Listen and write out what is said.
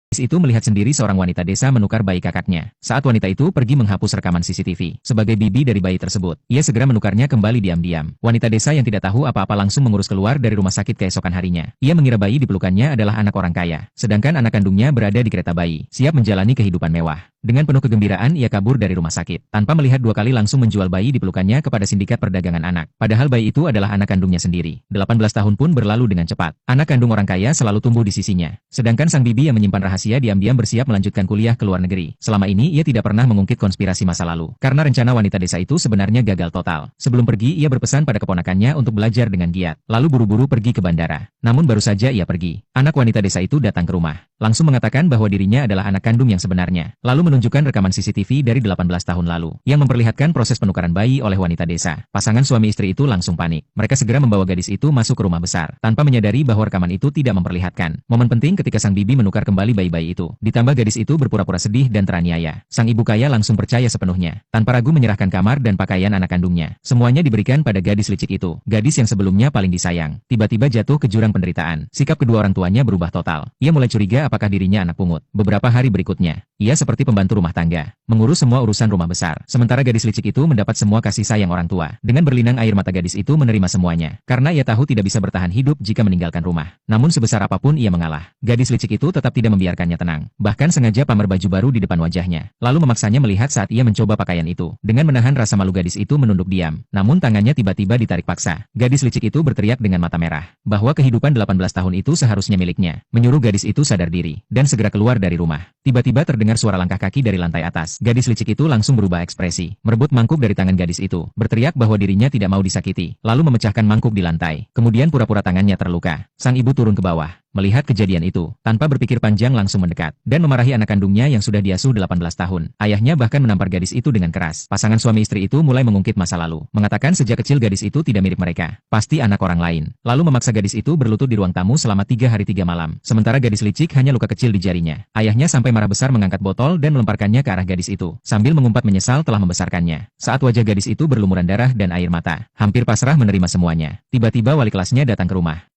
Gadis itu melihat sendiri seorang wanita desa menukar bayi kakaknya. Saat wanita itu pergi menghapus rekaman CCTV. Sebagai bibi dari bayi tersebut, ia segera menukarnya kembali diam-diam. Wanita desa yang tidak tahu apa-apa langsung mengurus keluar dari rumah sakit keesokan harinya. Ia mengira bayi di pelukannya adalah anak orang kaya, sedangkan anak kandungnya berada di kereta bayi, siap menjalani kehidupan mewah. Dengan penuh kegembiraan, ia kabur dari rumah sakit. Tanpa melihat dua kali langsung menjual bayi di pelukannya kepada sindikat perdagangan anak. Padahal bayi itu adalah anak kandungnya sendiri. 18 tahun pun berlalu dengan cepat. Anak kandung orang kaya selalu tumbuh di sisinya. Sedangkan sang bibi yang menyimpan rahasia diam-diam bersiap melanjutkan kuliah ke luar negeri. Selama ini ia tidak pernah mengungkit konspirasi masa lalu. Karena rencana wanita desa itu sebenarnya gagal total. Sebelum pergi, ia berpesan pada keponakannya untuk belajar dengan giat. Lalu buru-buru pergi ke bandara. Namun baru saja ia pergi, anak wanita desa itu datang ke rumah. Langsung mengatakan bahwa dirinya adalah anak kandung yang sebenarnya. Lalu menunjukkan rekaman CCTV dari 18 tahun lalu, yang memperlihatkan proses penukaran bayi oleh wanita desa. Pasangan suami istri itu langsung panik. Mereka segera membawa gadis itu masuk ke rumah besar, tanpa menyadari bahwa rekaman itu tidak memperlihatkan momen penting ketika sang bibi menukar kembali bayi-bayi itu. Ditambah gadis itu berpura-pura sedih dan teraniaya. Sang ibu kaya langsung percaya sepenuhnya. Tanpa ragu menyerahkan kamar dan pakaian anak kandungnya. Semuanya diberikan pada gadis licik itu. Gadis yang sebelumnya paling disayang, tiba-tiba jatuh ke jurang penderitaan. Sikap kedua orang tuanya berubah total. Ia mulai curiga apakah dirinya anak pungut. Beberapa hari berikutnya, ia seperti pembantu rumah tangga, mengurus semua urusan rumah besar. Sementara gadis licik itu mendapat semua kasih sayang orang tua. Dengan berlinang air mata gadis itu menerima semuanya. Karena ia tahu tidak bisa bertahan hidup jika meninggalkan rumah. Namun sebesar apapun ia mengalah. Gadis licik itu tetap tidak membiarkannya tenang. Bahkan sengaja pamer baju baru di depan wajahnya. Lalu memaksanya melihat saat ia mencoba pakaian itu. Dengan menahan rasa malu gadis itu menunduk diam. Namun tangannya tiba-tiba ditarik paksa. Gadis licik itu berteriak dengan mata merah. Bahwa kehidupan 18 tahun itu seharusnya miliknya. Menyuruh gadis itu sadar diri. Dan segera keluar dari rumah. Tiba-tiba terdengar suara langkah kaki dari lantai atas. Gadis licik itu langsung berubah ekspresi. Merebut mangkuk dari tangan gadis itu. Berteriak bahwa dirinya tidak mau disakiti. Lalu memecahkan mangkuk di lantai. Kemudian pura-pura tangannya terluka. Sang ibu turun ke bawah. Melihat kejadian itu, tanpa berpikir panjang langsung mendekat, dan memarahi anak kandungnya yang sudah diasuh 18 tahun. Ayahnya bahkan menampar gadis itu dengan keras. Pasangan suami istri itu mulai mengungkit masa lalu, mengatakan sejak kecil gadis itu tidak mirip mereka, pasti anak orang lain. Lalu memaksa gadis itu berlutut di ruang tamu selama 3 hari 3 malam. Sementara gadis licik hanya luka kecil di jarinya. Ayahnya sampai marah besar mengangkat botol dan melemparkannya ke arah gadis itu, sambil mengumpat menyesal telah membesarkannya. Saat wajah gadis itu berlumuran darah dan air mata, hampir pasrah menerima semuanya. Tiba-tiba wali kelasnya datang ke rumah.